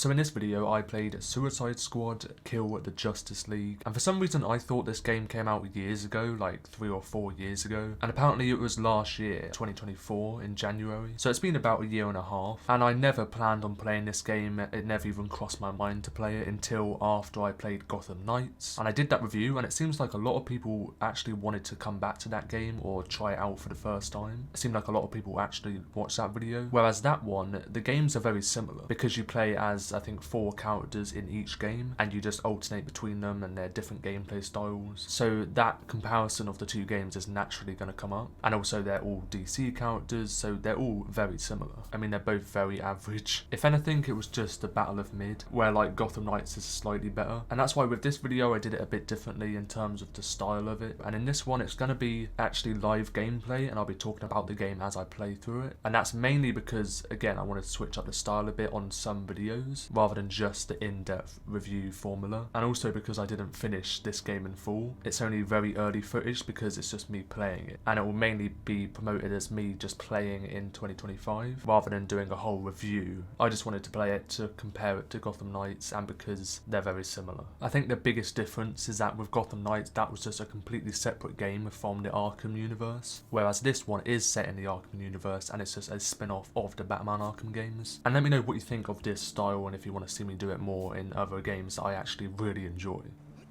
So in this video I played Suicide Squad Kill the Justice League, and for some reason I thought this game came out years ago, like 3 or 4 years ago, and apparently it was last year, 2024, in January. So it's been about a year and a half, and I never planned on playing this game. It never even crossed my mind to play it until after I played Gotham Knights, and I did that review, and it seems like a lot of people actually wanted to come back to that game or try it out for the first time. It seemed like a lot of people actually watched that video, whereas that one, the games are very similar because you play as I think 4 characters in each game and you just alternate between them and they're different gameplay styles. So that comparison of the 2 games is naturally going to come up, and also they're all DC characters, so they're all very similar. I mean, they're both very average. If anything, it was just a battle of mid, where like Gotham Knights is slightly better, and that's why with this video I did it a bit differently in terms of the style of it. And in this one it's going to be actually live gameplay, and I'll be talking about the game as I play through it, and that's mainly because again I wanted to switch up the style a bit on some videos rather than just the in-depth review formula, and also because I didn't finish this game in full. It's only very early footage because it's just me playing it, and it will mainly be promoted as me just playing in 2025 rather than doing a whole review. I just wanted to play it to compare it to Gotham Knights, and because they're very similar. I think the biggest difference is that with Gotham Knights that was just a completely separate game from the Arkham universe, whereas this one is set in the Arkham universe and it's just a spin-off of the Batman Arkham games. And let me know what you think of this style and if you want to see me do it more in other games that I actually really enjoy.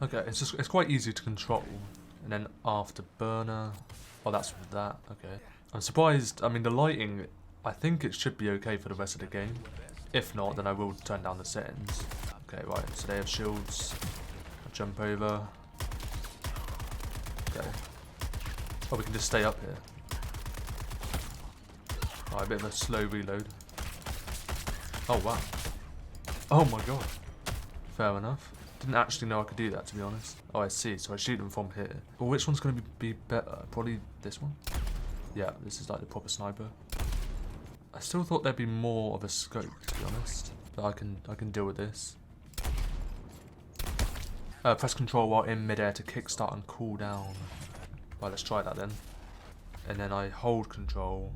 Okay, it's quite easy to control. And then afterburner, oh that's with that, okay. I'm surprised, I mean the lighting, I think it should be okay for the rest of the game. If not, then I will turn down the settings. Okay, right, so they have shields. I'll jump over. Okay. Oh, we can just stay up here. Oh, a bit of a slow reload. Oh, wow. Oh my god. Fair enough. Didn't actually know I could do that, to be honest. Oh, I see. So I shoot them from here. Well, which one's going to be better? Probably this one? Yeah, this is like the proper sniper. I still thought there'd be more of a scope, to be honest. But I can deal with this. Press control while in midair to kickstart and cool down. Right, let's try that then. And then I hold control.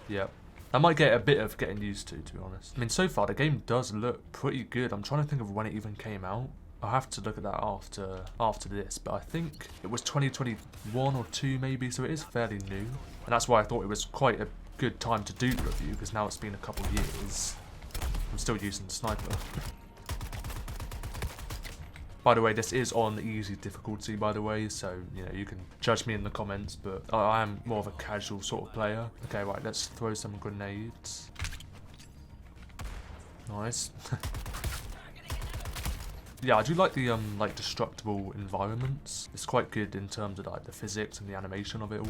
Yep. I might get a bit of getting used to be honest. I mean, so far the game does look pretty good. I'm trying to think of when it even came out. I'll have to look at that after this, but I think it was 2021 or 2 maybe, so it is fairly new. And that's why I thought it was quite a good time to do the review, because now it's been a couple years. I'm still using the sniper. By the way, this is on easy difficulty, by the way, so, you know, you can judge me in the comments, but I am more of a casual sort of player. Okay, right, let's throw some grenades. Nice. Yeah, I do like the, destructible environments. It's quite good in terms of, like, the physics and the animation of it all.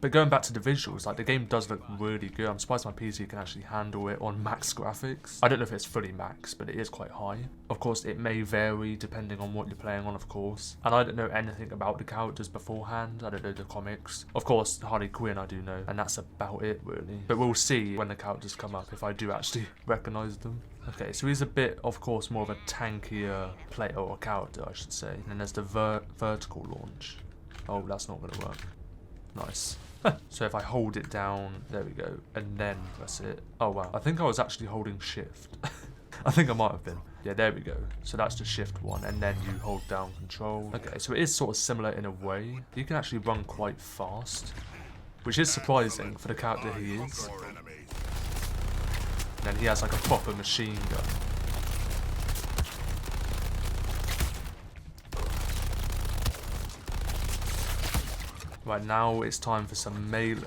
But going back to the visuals, like the game does look really good. I'm surprised my PC can actually handle it on max graphics. I don't know if it's fully max, but it is quite high. Of course, it may vary depending on what you're playing on, of course. And I don't know anything about the characters beforehand. I don't know the comics. Of course, Harley Quinn I do know, and that's about it really. But we'll see when the characters come up if I do actually recognise them. Okay, so he's a bit, of course, more of a tankier player or character, I should say. And then there's the vertical launch. Oh, that's not going to work. Nice. So if I hold it down, there we go, and then press it. Oh wow, I think I was actually holding shift. I think I might have been. Yeah, there we go. So that's the shift one, and then you hold down control. Okay, so it is sort of similar in a way. You can actually run quite fast, which is surprising for the character he is. And then he has like a proper machine gun. Right, now it's time for some melee.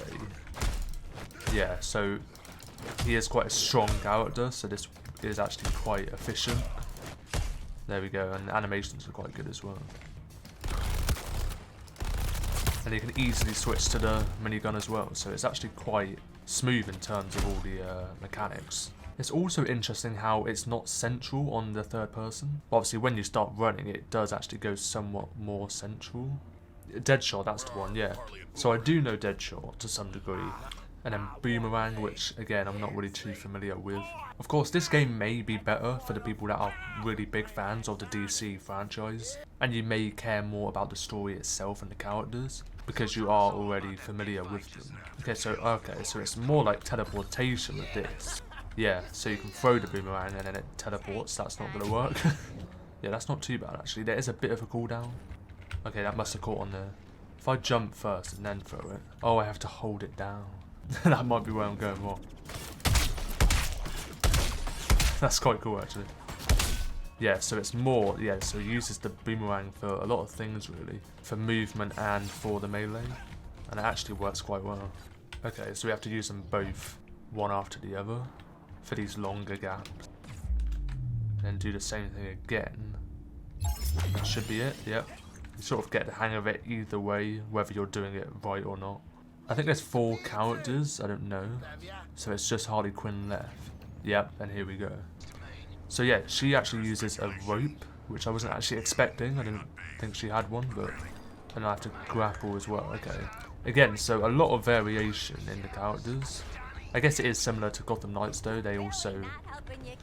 Yeah, so he is quite a strong character, so this is actually quite efficient. There we go, and the animations are quite good as well. And you can easily switch to the minigun as well, so it's actually quite smooth in terms of all the mechanics. It's also interesting how it's not central on the third person. Obviously, when you start running, it does actually go somewhat more central. Deadshot, that's the one, yeah. So I do know Deadshot to some degree. And then Boomerang, which again I'm not really too familiar with. Of course, this game may be better for the people that are really big fans of the DC franchise, and you may care more about the story itself and the characters. because you are already familiar with them. Okay, so it's more like teleportation with this. Yeah, so you can throw the boomerang and then it teleports. That's not going to work. Yeah, that's not too bad actually. There is a bit of a cooldown. Okay, that must have caught on there. If I jump first and then throw it. Oh, I have to hold it down. That might be where I'm going wrong. That's quite cool actually. Yeah, so it's more, yeah, so it uses the boomerang for a lot of things really. For movement and for the melee. And it actually works quite well. Okay, so we have to use them both, one after the other, for these longer gaps. And then do the same thing again. That should be it, yep. You sort of get the hang of it either way, whether you're doing it right or not. I think there's 4 characters, I don't know. So it's just Harley Quinn left. Yep, and here we go. So yeah, she actually uses a rope, which I wasn't actually expecting. I didn't think she had one, but... And I have to grapple as well, okay. Again, so a lot of variation in the characters. I guess it is similar to Gotham Knights though, they also...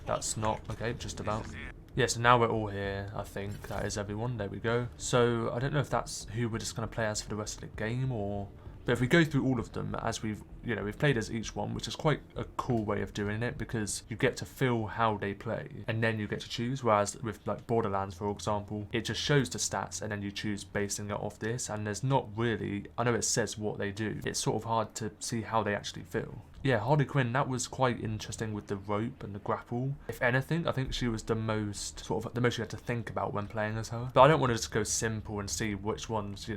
That's not, okay, just about. Yeah, so now we're all here, I think. That is everyone, there we go. So, I don't know if that's who we're just going to play as for the rest of the game, or... But if we go through all of them, as we've played as each one, which is quite a cool way of doing it, because you get to feel how they play, and then you get to choose, whereas with like Borderlands, for example, it just shows the stats, and then you choose basing it off this, and there's not really, I know it says what they do, it's sort of hard to see how they actually feel. Yeah, Harley Quinn, that was quite interesting with the rope and the grapple. If anything, I think she was the most, the most you had to think about when playing as her. But I don't want to just go simple and see which ones,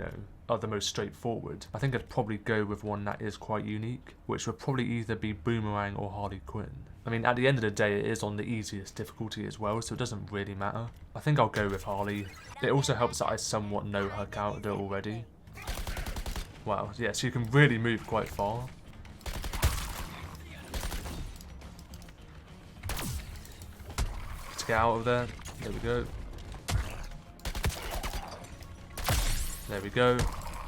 are the most straightforward. I think I'd probably go with one that is quite unique, which would probably either be Boomerang or Harley Quinn. I mean, at the end of the day, it is on the easiest difficulty as well, so it doesn't really matter. I think I'll go with Harley. It also helps that I somewhat know her character already. Wow, yeah, so you can really move quite far. Let's get out of there. There we go. There we go.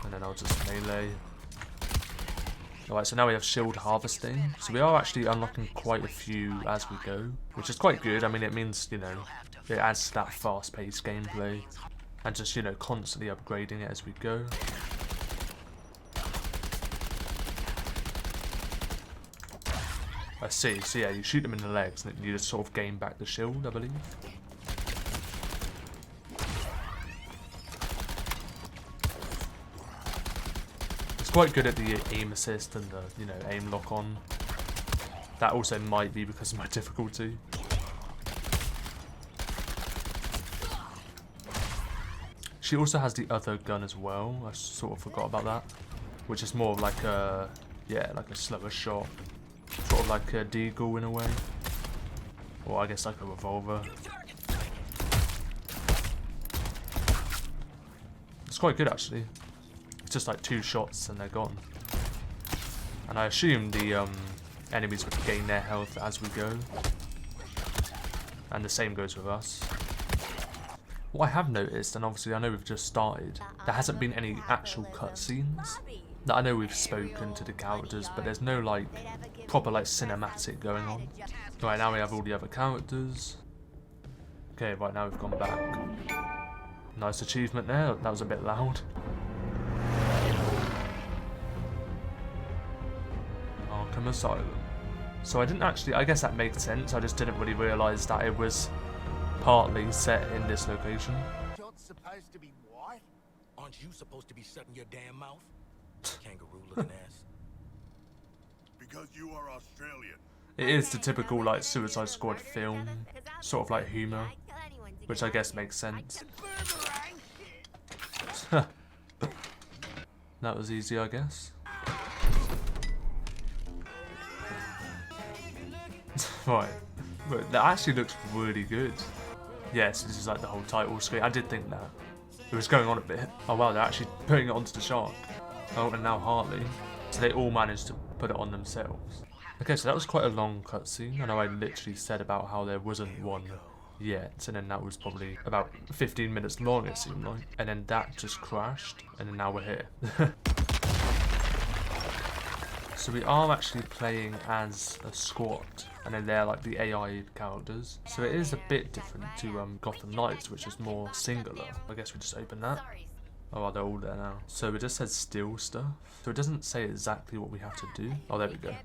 And then I'll just melee. Alright, so now we have shield harvesting. So we are actually unlocking quite a few as we go, which is quite good. I mean, it means, it adds to that fast-paced gameplay. And just, constantly upgrading it as we go. I see, so yeah, you shoot them in the legs and you just sort of gain back the shield, I believe. It's quite good at the aim assist and the, aim lock on. That also might be because of my difficulty. She also has the other gun as well, I sort of forgot about that. Which is more of like a, like a slower shot. Sort of like a deagle in a way. Or I guess like a revolver. It's quite good actually. It's just like 2 shots and they're gone. And I assume the enemies would gain their health as we go. And the same goes with us. What I have noticed, and obviously I know we've just started, there hasn't been any actual cutscenes. That I know we've spoken to the characters, but there's no like proper like cinematic going on. Right, now we have all the other characters. Okay, right now we've gone back. Nice achievement there, that was a bit loud. Arkham Asylum. So I didn't actually, I guess that makes sense, I just didn't really realise that it was partly set in this location. You're supposed to be white? Aren't you supposed to be shutting your damn mouth? Kangaroo looking ass. Because you are Australian. It is the typical like Suicide Squad film, sort of like humour, which I guess makes sense. That was easy, I guess. Right, but that actually looks really good. Yes, this is like the whole title screen. I did think that. It was going on a bit. Oh wow, they're actually putting it onto the shark. Oh, and now Harley. So they all managed to put it on themselves. Okay, so that was quite a long cutscene. I know I literally said about how there wasn't one yet, and then that was probably about 15 minutes long, it seemed like. And then that just crashed, and then now we're here. So we are actually playing as a squad, and then they're like the AI characters. So it is a bit different to Gotham Knights, which is more singular. I guess we just open that. Oh, they're all there now. So it just says steal stuff. So it doesn't say exactly what we have to do. Oh, there we go.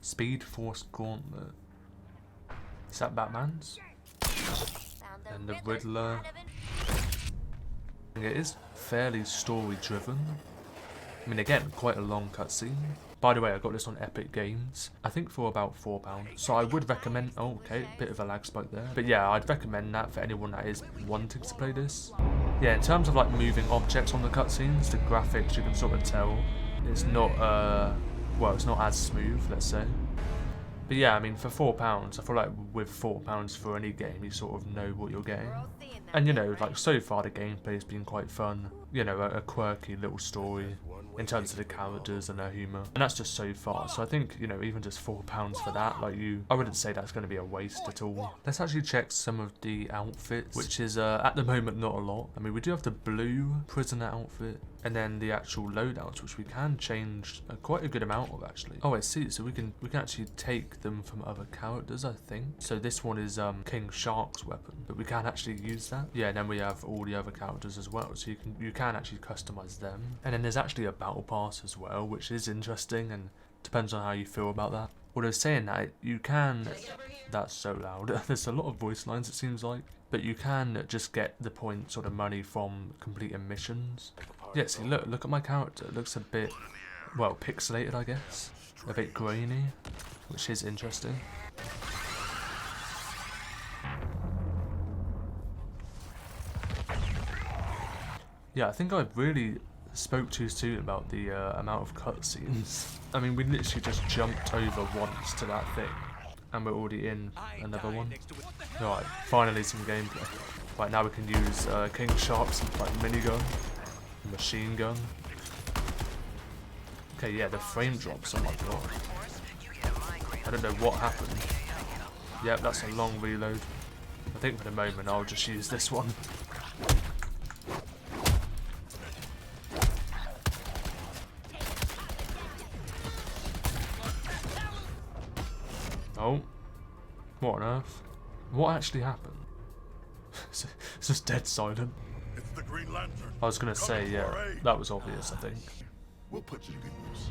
Speed Force Gauntlet. Is that Batman's? And the Riddler. It is fairly story driven. I mean, again, quite a long cutscene. By the way, I got this on Epic Games, I think for about £4. So I would recommend, oh okay, bit of a lag spike there. But yeah, I'd recommend that for anyone that is wanting to play this. Yeah, in terms of like moving objects on the cutscenes, the graphics, you can sort of tell it's not, well, it's not as smooth, let's say. But yeah, I mean, for £4, I feel like with £4 for any game, you sort of know what you're getting. And you know, like so far the gameplay's been quite fun. You know, a quirky little story in terms of the characters and their humour. And that's just so far. So I think, you know, even just £4 for that, like I wouldn't say that's going to be a waste at all. Let's actually check some of the outfits, which is at the moment not a lot. I mean, we do have the blue prisoner outfit. And then the actual loadouts, which we can change quite a good amount of actually. Oh, I see. So we can actually take them from other characters, I think. So this one is King Shark's weapon, but we can actually use that. Yeah, and then we have all the other characters as well. So you can actually customize them. And then there's actually a battle pass as well, which is interesting and depends on how you feel about that. Although saying that, you can. That's so loud. There's a lot of voice lines, it seems like. But you can just get the points or the money from completing missions. Yeah, see, look at my character. It looks a bit, well, pixelated, I guess. A bit grainy, which is interesting. Yeah, I think I really spoke too soon about the amount of cutscenes. I mean, we literally just jumped over once to that thing. And we're already in another one. Alright, finally some gameplay. Right, now we can use King Shark's like minigun, machine gun. Okay, yeah, the frame drops, oh my god. I don't know what happened. Yep, that's a long reload. I think for the moment I'll just use this one. Oh, what on earth? What actually happened? It's just dead silent. It's the Green Lantern. I was gonna say, yeah, that was obvious, I think. We'll put you to good use.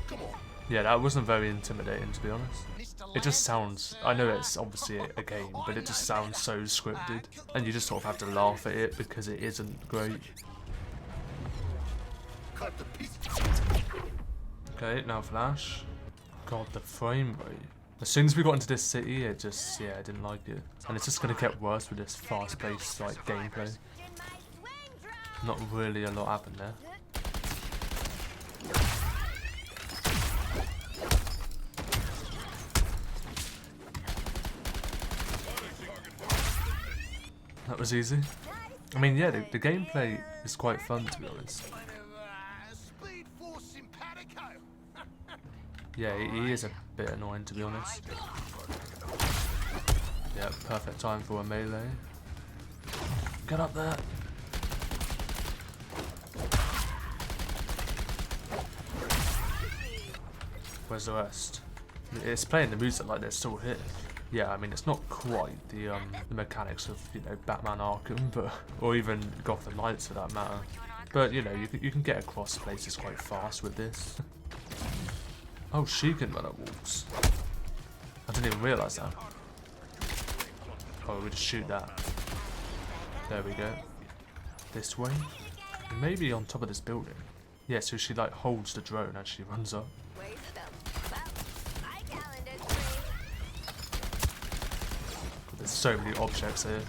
Come on. Yeah, that wasn't very intimidating, to be honest. It just sounds, I know it's obviously a game, but it just sounds so scripted. And you just sort of have to laugh at it because it isn't great. Cut the piece. Okay, now Flash. God, the frame rate. As soon as we got into this city, it just, yeah, I didn't like it. And it's just going to get worse with this fast-paced, like, gameplay. Not really a lot happened there. That was easy. I mean, yeah, the gameplay is quite fun, to be honest. Yeah, he is a bit annoying, to be honest. Yeah, perfect time for a melee. Get up there. Where's the rest? It's playing the music like they're still here. Yeah, I mean, it's not quite the mechanics of, you know, Batman Arkham, but or even Gotham Knights for that matter. But you know, you can get across places quite fast with this. Oh, she can run up walls. I didn't even realise that. Oh, we just shoot that. There we go. This way. Maybe on top of this building. Yeah, so she like holds the drone as she runs up. There's so many objects here.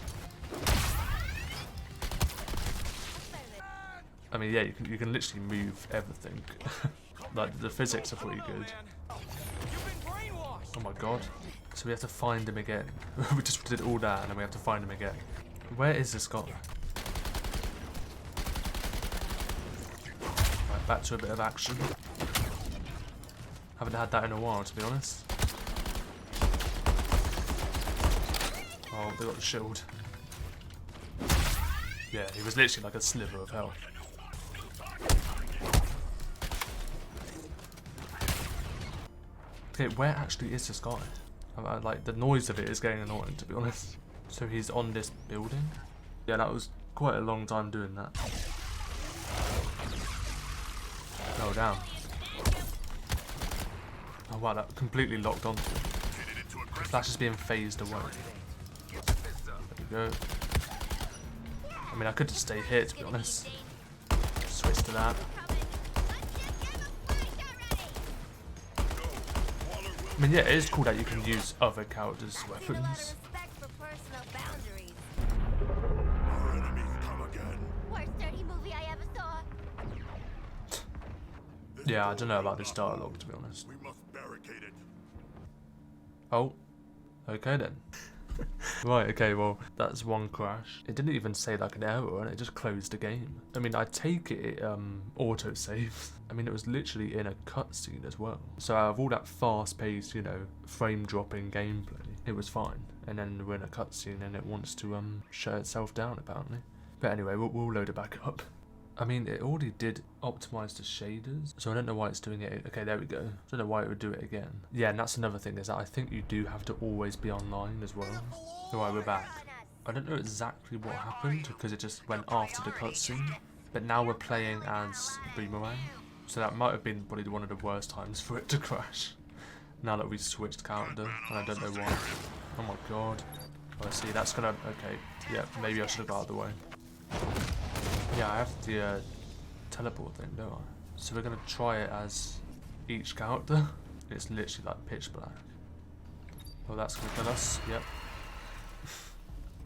I mean, yeah, you can literally move everything. Like, the physics are pretty good. Oh my god. So we have to find him again. We just did all that and then we have to find him again. Where is this guy? Right, back to a bit of action. Haven't had that in a while, to be honest. Oh, they got the shield. Yeah, he was literally like a sliver of health. Okay, where actually is this guy? Like, the noise of it is getting annoying, to be honest. So he's on this building? Yeah, that was quite a long time doing that. fell down. Oh wow, that completely locked onto him. Flash is being phased away. There we go. I mean, I could just stay here, to be honest. Switch to that. I mean, yeah, it is cool that you can use other characters' weapons. Our enemies come again. Worst dirty movie I ever saw. Yeah, I don't know about this dialogue, to be honest. We must barricade it. Oh, okay then. Right, okay, well, that's one crash. It didn't even say like an error, and it just closed the game. I mean, I take it auto-saves. I mean, it was literally in a cutscene as well. So out of all that fast-paced, you know, frame-dropping gameplay, it was fine. And then we're in a cutscene and it wants to shut itself down, apparently. But anyway, we'll load it back up. I mean, it already did optimize the shaders, so I don't know why it's doing it. Okay, there we go. I don't know why it would do it again. Yeah, and that's another thing, is that I think you do have to always be online as well. Alright, we're back. I don't know exactly what happened, because it just went after the cutscene. But now we're playing as Boomerang, so that might have been probably one of the worst times for it to crash. Now that we've switched character, and I don't know why. Oh my god. Oh, I see, that's gonna... Okay, yeah, maybe I should have got out of the way. Yeah, I have the teleport thing, don't I? So we're going to try it as each character. It's literally like pitch black. Oh, that's going to kill us. Yep.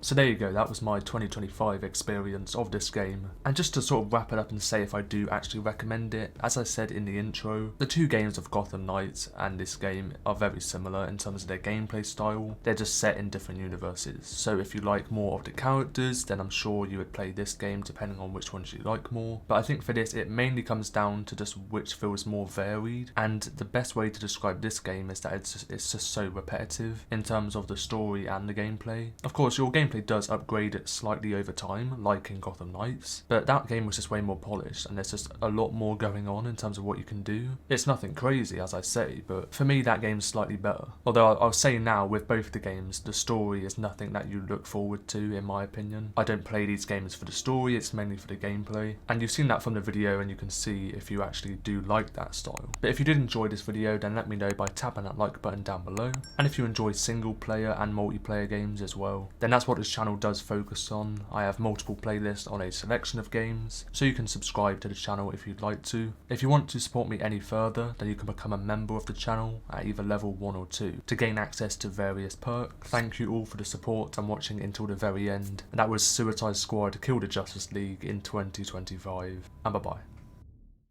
So there you go, that was my 2025 experience of this game. And just to sort of wrap it up and say if I do actually recommend it, as I said in the intro, the two games of Gotham Knights and this game are very similar in terms of their gameplay style. They're just set in different universes. So if you like more of the characters, then I'm sure you would play this game depending on which ones you like more. But I think for this, it mainly comes down to just which feels more varied. And the best way to describe this game is that it's just so repetitive in terms of the story and the gameplay. Of course, your gameplay does upgrade it slightly over time, like in Gotham Knights, but that game was just way more polished and there's just a lot more going on in terms of what you can do. It's nothing crazy, as I say, but for me that game's slightly better. Although I'll say now, with both the games, the story is nothing that you look forward to, in my opinion. I don't play these games for the story, it's mainly for the gameplay, and you've seen that from the video and you can see if you actually do like that style. But if you did enjoy this video, then let me know by tapping that like button down below. And if you enjoy single player and multiplayer games as well, then that's what this channel does focus on. I have multiple playlists on a selection of games, so you can subscribe to the channel if you'd like to. If you want to support me any further, then you can become a member of the channel at either level 1 or 2 to gain access to various perks. Thank you all for the support and watching until the very end. And that was Suicide Squad Kill the Justice League in 2025. And bye bye.